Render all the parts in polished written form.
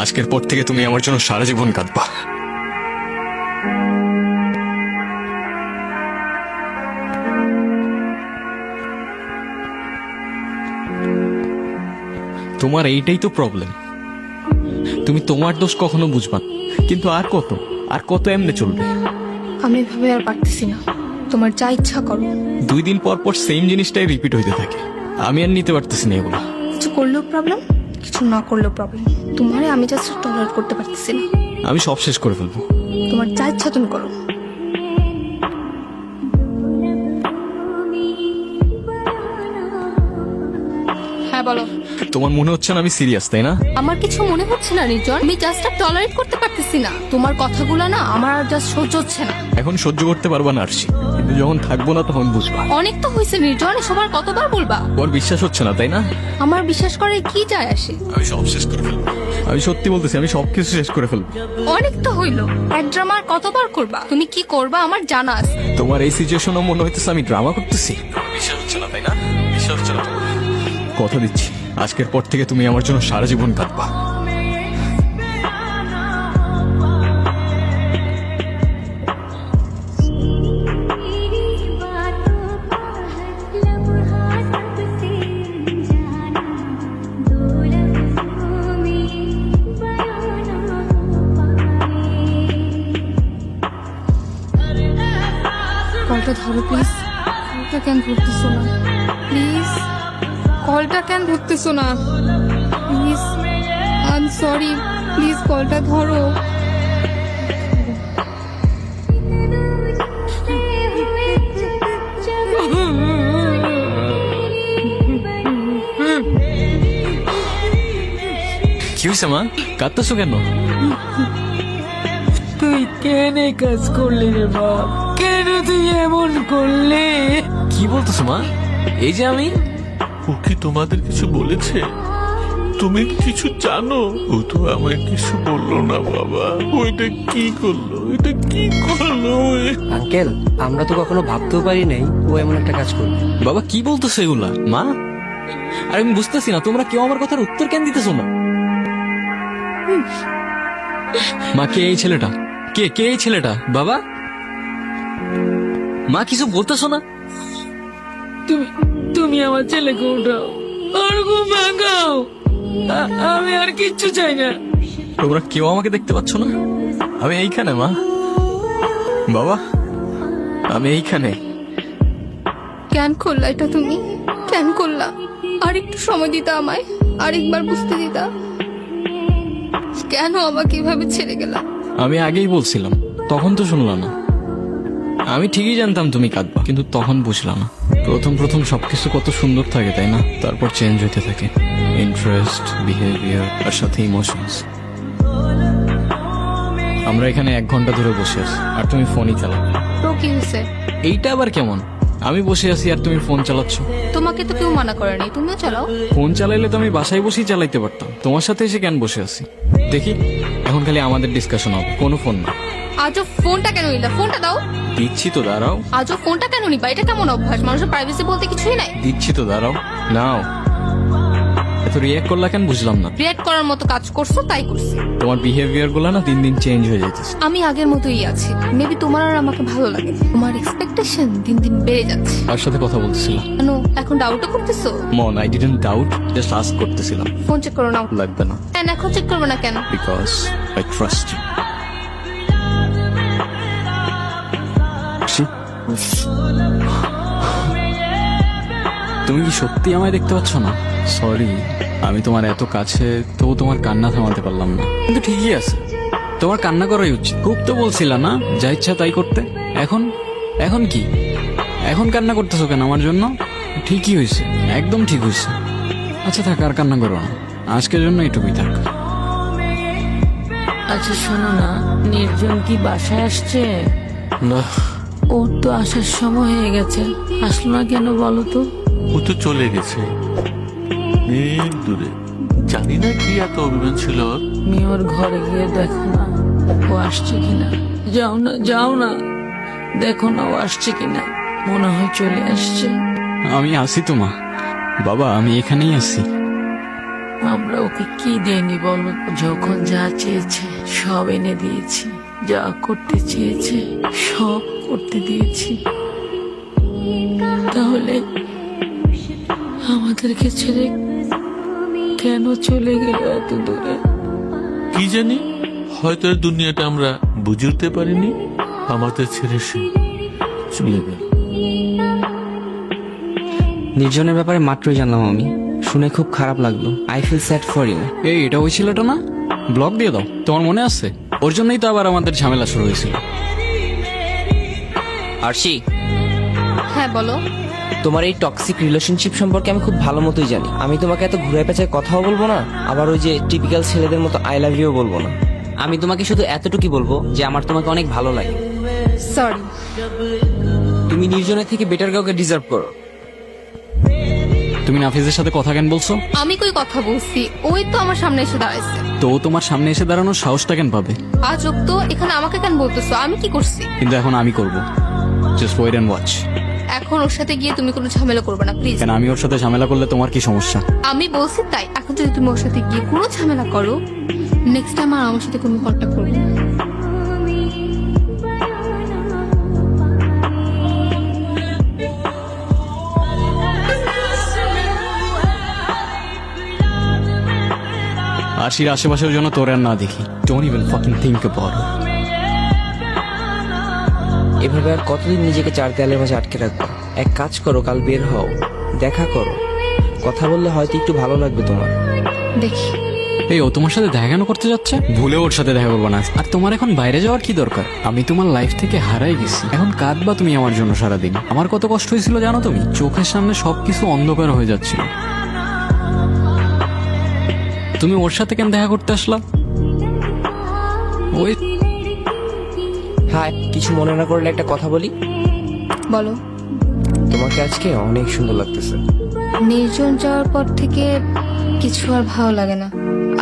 আজকের পর থেকে তুমি আমার জন্য সারা জীবন কাঁদবা। তোমার এইটাই তো প্রবলেম, তুমি তোমার দোষ কখনো বুঝবা না। কিন্তু আর কত এমনি চলবে? আমি এভাবে আর পারতেছি না, তোমার যা ইচ্ছা করো। 2 দিন পর পর সেম জিনিসটাই রিপিট হইতে থাকে, আমি আর নিতে পারতেছি না এগুলো। কিছু করলেও প্রবলেম, কিছু না করলেও প্রবলেম। তোমারে আমি জাস্ট টলারেট করতে পারতেছি না। আমি সব শেষ করে ফেলবো। তোমার যা ইচ্ছা তুমি করো। হ্যাঁ বলো। তোমার মনে হচ্ছে না আমি সিরিয়াস, তাই না? আমার কিছু মনে হচ্ছে না নির্জন, আমি জাস্ট টলারেট করতে পারতেছি না। তোমার কথাগুলো না আমার আর জাস্ট সহ্য হচ্ছে না। এখন সহ্য করতে পারবা না আরশি, কিন্তু যখন থাকবো না তখন বুঝবা। অনেক তো হয়েছে নির্জন, সবার কতবার বলবা? তোমার বিশ্বাস হচ্ছে না, তাই না? আমার বিশ্বাস করে কি যায় আসে? আমি সব শেষ করে ফেলবো। আমি সত্যি বলতেছি, আমি সবকিছু শেষ করে ফেলবো। অনেক তো হইলো, এক ড্রামা আর কতবার করবা? তুমি কি করবা আমার জানা আছে। তোমার এই সিচুয়েশনও মনে হইতেছে আমি ড্রামা করতেছি। বিশ্বাস হচ্ছে না, তাই না? বিশ্বাস হচ্ছে না। কথা দিচ্ছি, আজকের পর থেকে তুমি আমার জন্য সারা জীবন কাঁদবা। কলটা ধরো প্লিজ। কলটা কেন ধরতেছো না প্লিজ? কলটা কেন ধরতেছো না please? I am sorry, please কলটা ধরো। কি হয়েছে মা, কাঁদতেছো কেন? তুই কেন এই কাজ করলি রে বাপ? কেন তুই এমন করলি? কি বলতেছো মা? এই যে আমি। ও কি তোমাদের কিছু বলেছে? তুমি কিছু জানো? ও তো আমায় কিছু বললো না বাবা। ওইটা কি করলো? এটা কি করলো? আঙ্কেল, আমরা তো কখনো ভাবতেও পারি নাই ও এমন একটা কাজ করবে। বাবা কি বলতেছো এগুলা মা? আর আমি বুঝতেছি না, তোমরা কেউ আমার কথার উত্তর কেন দিতেছো না? মা, কে এই ছেলেটা? কে এই ছেলেটা? বাবা, মা কিছু বলতেছো না? তুমি আমার ছেলেকে উঠাও, আর ঘুম ভাঙাও। আমি আর কিচ্ছু চাই না। তোমরা কেউ আমাকে দেখতে পাচ্ছ না? আমি এইখানে মা, বাবা, আমি এইখানে। কেন করলা এটা তুমি? কেন করলা? আর একটু সময় দিতা আমায়, আরেকবার বুঝতে দিতা। কেন আমাকে এভাবে ছেড়ে গেলা? আমি আগেই বলছিলাম, তখন তো শুনলা না। আমি ঠিকই জানতাম তুমি কাঁদবা, কিন্তু তখন বুঝলাম না। প্রথম সবকিছু কত সুন্দর থাকে, তাই না? তারপর চেঞ্জ হতে থাকে ইন্টারেস্ট, বিহেভিয়ার আর সাথে ইমোশনস। আমরা এখানে 1 ঘন্টা ধরে বসে আছি আর তুমি ফোনই চালাও। তো কি হয়েছে? এইটা আবার কেমন? আমি বসে আছি আর তুমি ফোন চালাচ্ছ। তোমাকে তো কেউ মানা করেনি, তুমিও চালাও। ফোন চালাইলে তো আমি বাসায় বসেই চালাইতে পারতাম, তোমার সাথে এসে কেন বসে আছি? দেখি, এখন খালি আমাদের ডিসকাশন হবে, কোনো ফোন না। আজও ফোনটা কেন নিলা? ফোনটা দাও। দিচ্ছি তো, দাঁড়াও। আজও ফোনটা কেন নিবা? এটা কেমন অভ্যাস? মানুষের প্রাইভেসি বলতে কিছুই নাই। দিচ্ছি তো, দাঁড়াও। নাও। এত রিয়াক্ট করলা কেন বুঝলাম না। রিয়েক্ট করার মতো কাজ করছো তাই করছি। তোমার বিহেভিয়ার গুলো না দিন দিন চেঞ্জ হয়ে যাইতেছে। আমি আগের মতোই আছি, মেবি তোমার আর আমাকে ভালো লাগে। তোমার এক্সপেকটেশন দিন দিন বেড়ে যাচ্ছে। তার সাথে কথা বলতেছিলাম। কেন এখন ডাউটও করতেছো? মন, I didn't doubt, just ask করতেছিলাম। ফোন চেক করো নাও। লাগবে না, কেন এখন চেক করবে না কেন? Because I trust you. তুমি কি সত্যি আমায় দেখতে পাচ্ছ না? সরি, আমি তোমার এত কাছে, তবু তোমার কান্না থামাতে পারলাম না। কিন্তু ঠিকই আছে, তোমার কান্না করাই উচিত। খুব তো বলছিলা না যা ইচ্ছা তাই করতে। এখন কি? এখন কান্না করতেছো কেন আমার জন্য? ঠিকই হয়েছে, একদম ঠিক হয়েছে। আচ্ছা থাক, আর কান্না করো না, আজকের জন্য এটুকুই থাক। আচ্ছা শোনো না, নির্জন কি বাসায় আসছে? না, ওর তো আসার সময় হয়ে গেছে, আসলো না কেন বলো তো? ও তো চলে গেছে অনেক দূরে। জানি না কি এত অভিমান ছিল ওর। তুমি ওর ঘরে গিয়ে দেখো না ও আসছে কিনা। যাও না, দেখো না ও আসছে কিনা। মনে হয় চলে আসছে। আমি আসি তো মা। বাবা, আমি এখানেই আছি। আমরা ওকে কি দেয়নি বলো? যখন যা চেয়েছে সব এনে দিয়েছি, যা করতে চেয়েছে সব করতে দিয়েছি। তাহলে আমাদেরকে ছেড়ে কেন চলে গেল এত দূরে? কি জানি, হয়তো এই দুনিয়াটা আমরা বুঝে উঠতে পারিনি। আমাদের ছেড়ে সে চলে গেল। নির্জনের ব্যাপারে মাত্রই জানলাম আমি, শুনে খুব খারাপ লাগলো। I feel sad for you. এই এটা ওই ছেলেটা না? ব্লক দিয়ে দাও, তোমার মনে আছে? ওর জন্যই তো আবার আমাদের ঝামেলা শুরু হয়েছিল। আরশি, হ্যাঁ বলো। তোমার এই টক্সিক রিলেশনশিপ সম্পর্কে আমি খুব ভালো মতোই জানি। আমি তোমাকে এত ঘুরে পেঁচায় কথাও বলবো না, আবার ওই যে টিপিক্যাল ছেলেদের মতো আই লাভ ইউ বলবো না। আমি তোমাকে শুধু এতটুকুই বলবো যে আমার তোমাকে অনেক ভালো লাগে। সরি। তুমি নির্জনের থেকে বেটার কাউকে ডিজার্ভ করো। তুমি নাফিজের সাথে কথা কেন বলছো? আমি কই কথা বলছি, ওই তো আমার সামনে এসে দাঁড়াইছে। তো ও তোমার সামনে এসে দাঁড়ানোর সাহসটা কেন পাবে? আজব তো, এখানে আমাকে কেন বলতেছো? আমি কি করছি? কিন্তু এখন আমি করব। Just wait and watch. এখন ওর সাথে গিয়ে তুমি কোনো ঝামেলা করবে না প্লিজ। কেন, আমি ওর সাথে ঝামেলা করলে তোমার কি সমস্যা? আমি বলছি তাই। এখন যদি তুমি ওর সাথে গিয়ে কোনো ঝামেলা করো, নেক্সট টাইম আর আমার সাথে কোনো কন্ট্যাক্ট করবে না। আশির আশেপাশের জন্য তোর আর না দেখি। Don't even fucking think about it. এভাবে আর কতদিন নিজেকে চার দেয়ালের মাঝে আটকে রাখবো? এক কাজ করো, কাল বের হও, দেখা করো, কথা বললে হয়তো একটু ভালো লাগবে তোমার। দেখি। এই ও তোমার সাথে দেখা কেন করতে যাচ্ছে? ভুলে ওর সাথে দেখা করবো না। আর তোমার এখন বাইরে যাওয়ার কি দরকার? আমি তোমার লাইফ থেকে হারাই গেছি, এখন কাঁদবা তুমি আমার জন্য সারাদিন। আমার কত কষ্ট হয়েছিল জানো তুমি? চোখের সামনে সবকিছু অন্ধকার হয়ে যাচ্ছিল। তুমি ওর সাথে কেন দেখা করতে আসলা? ওই হ্যাঁ, কিছু মনে না করলে একটা কথা বলি। বলো। তোমাকে আজকে অনেক সুন্দর লাগতেছে। নির্জন যাওয়ার পর থেকে কিছু আর ভালো লাগে না।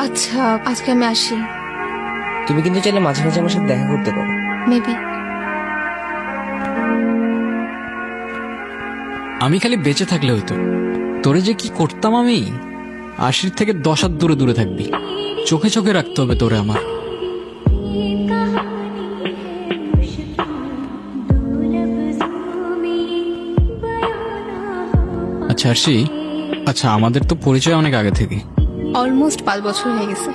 আচ্ছা, আজকে আমি আসি। তুমি কিন্তু চাইলে মাঝে মাঝে আমার সাথে দেখা করতে পারো। মেবি। আমি খালি বেঁচে থাকলে হইতো। তোরে যে কি করতাম আমি। আশির থেকে 10 হাত দূরে দূরে থাকবি। চোখে চোখে রাখতে হবে তোরে আমার। আচ্ছা আরশি, আচ্ছা আমাদের তো পরিচয় অনেক আগে থেকে। অলমোস্ট 5 বছর হয়ে গেছে।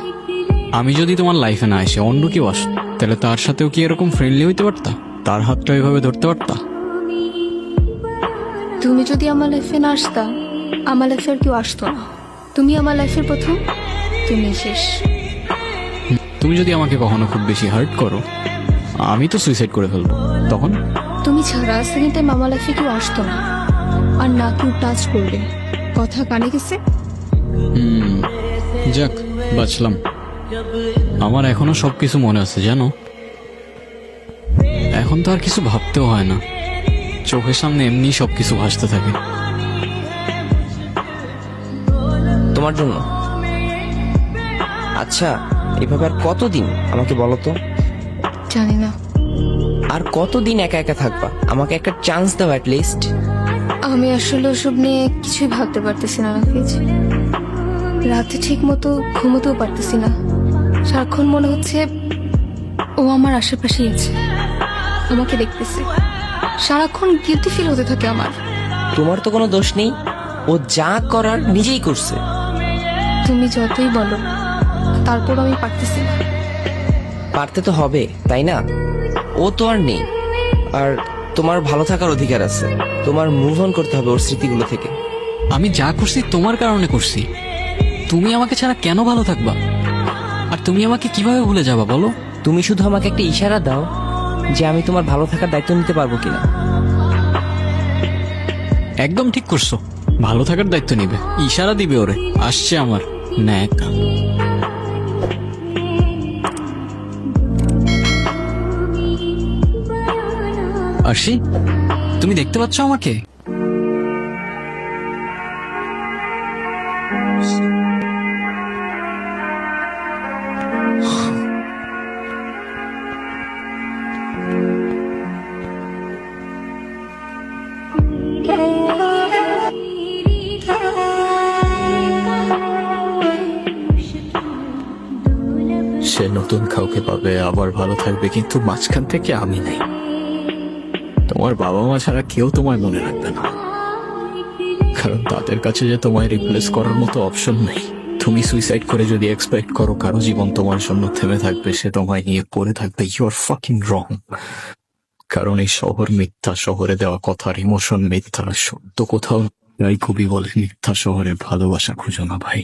আমি যদি তোমার লাইফে না এসে অন্য কেউ আসত, তাহলে তার সাথেও কি এরকম ফ্রেন্ডলি হইতে পারতা? তার হাতটা এভাবে ধরতে পারতা? তুমি যদি আমার লাইফে না আসতা, আমার লাইফে আর কেউ আসতো না। তুমি আমার লাইফের প্রথম, তুমি শেষ। তুমি যদি আমাকে কখনো খুব বেশি হার্ট করো, আমি তো সুইসাইড করে ফেলবো। তখন তুমি ছাড়া সেকেন্ড টাইম আমার লাইফে কেউ আসতো না, আর না কেউ টাচ করবে। কথা কানে গেছে? যাক, বাঁচলাম। আমার এখনো সবকিছু মনে আছে জানো। এখন তো আর কিছু ভাবতেও হয় না, চোখের সামনে এমনি সবকিছু ভাসতে থাকে। তোমার জন্য। আচ্ছা, এভাবে আর কতদিন আমাকে বলো তো? জানি না। আর কতদিন একা একা থাকবা? আমাকে একটা চান্স দাও অ্যাট লিস্ট। আমি আসলে ওসব নিয়ে কিছুই ভাবতে পারতেছি না নাফিজ। রাতে ঠিক মতো ঘুমোতেও পারতেছি না। সারাক্ষণ মনে হচ্ছে ও আমার আশেপাশেই আছে, আমাকে দেখতেছে। সারাক্ষণ গিলটি ফিল হতে থাকে আমার। তোমার তো কোনো দোষ নেই, ও যা করার নিজেই করছে। তুমি যতই বলো, তারপর আমি পারতেছি না। পারতে তো হবে, তাই না? ও তো আর নেই, আর তোমার ভালো থাকার অধিকার আছে। তোমার মুভ অন করতে হবে ওর স্মৃতিগুলো থেকে। আমি যা করছি তোমার কারণে করছি। তুমি আমাকে ছাড়া কেন ভালো থাকবা? আর তুমি আমাকে কিভাবে ভুলে যাবা বলো? তুমি শুধু আমাকে একটা ইশারা দাও যে আমি তোমার ভালো থাকার দায়িত্ব নিতে পারবো কিনা। একদম ঠিক করছো, ভালো থাকার দায়িত্ব নিবে। ইশারা দিবে ওরে, আসছে আমার ন্যাক। আরশি, তুমি দেখতে পাচ্ছ আমাকে? সে নতুন কাউকে পাবে, আবার ভালো থাকবে, কিন্তু মাঝখান থেকে আমি নেই। তোমার বাবা মা ছাড়া কেউ তোমায় মনে রাখবে না, কারণ তাদের কাছে যে তোমায় রিপ্লেস করার মতো অপশন নেই। তুমি সুইসাইড করে যদি এক্সপেক্ট করো কারো জীবন তোমার জন্য থেমে থাকবে, সে তোমায় নিয়ে পড়ে থাকবে, ইউ আর ফাকিং রং। কারণ এই শহর মিথ্যা, শহরে দেওয়া কথার ইমোশন মিথ্যা, সত্য কোথাও। তাই কবি বলে, মিথ্যা শহরে ভালোবাসা খুঁজো না ভাই।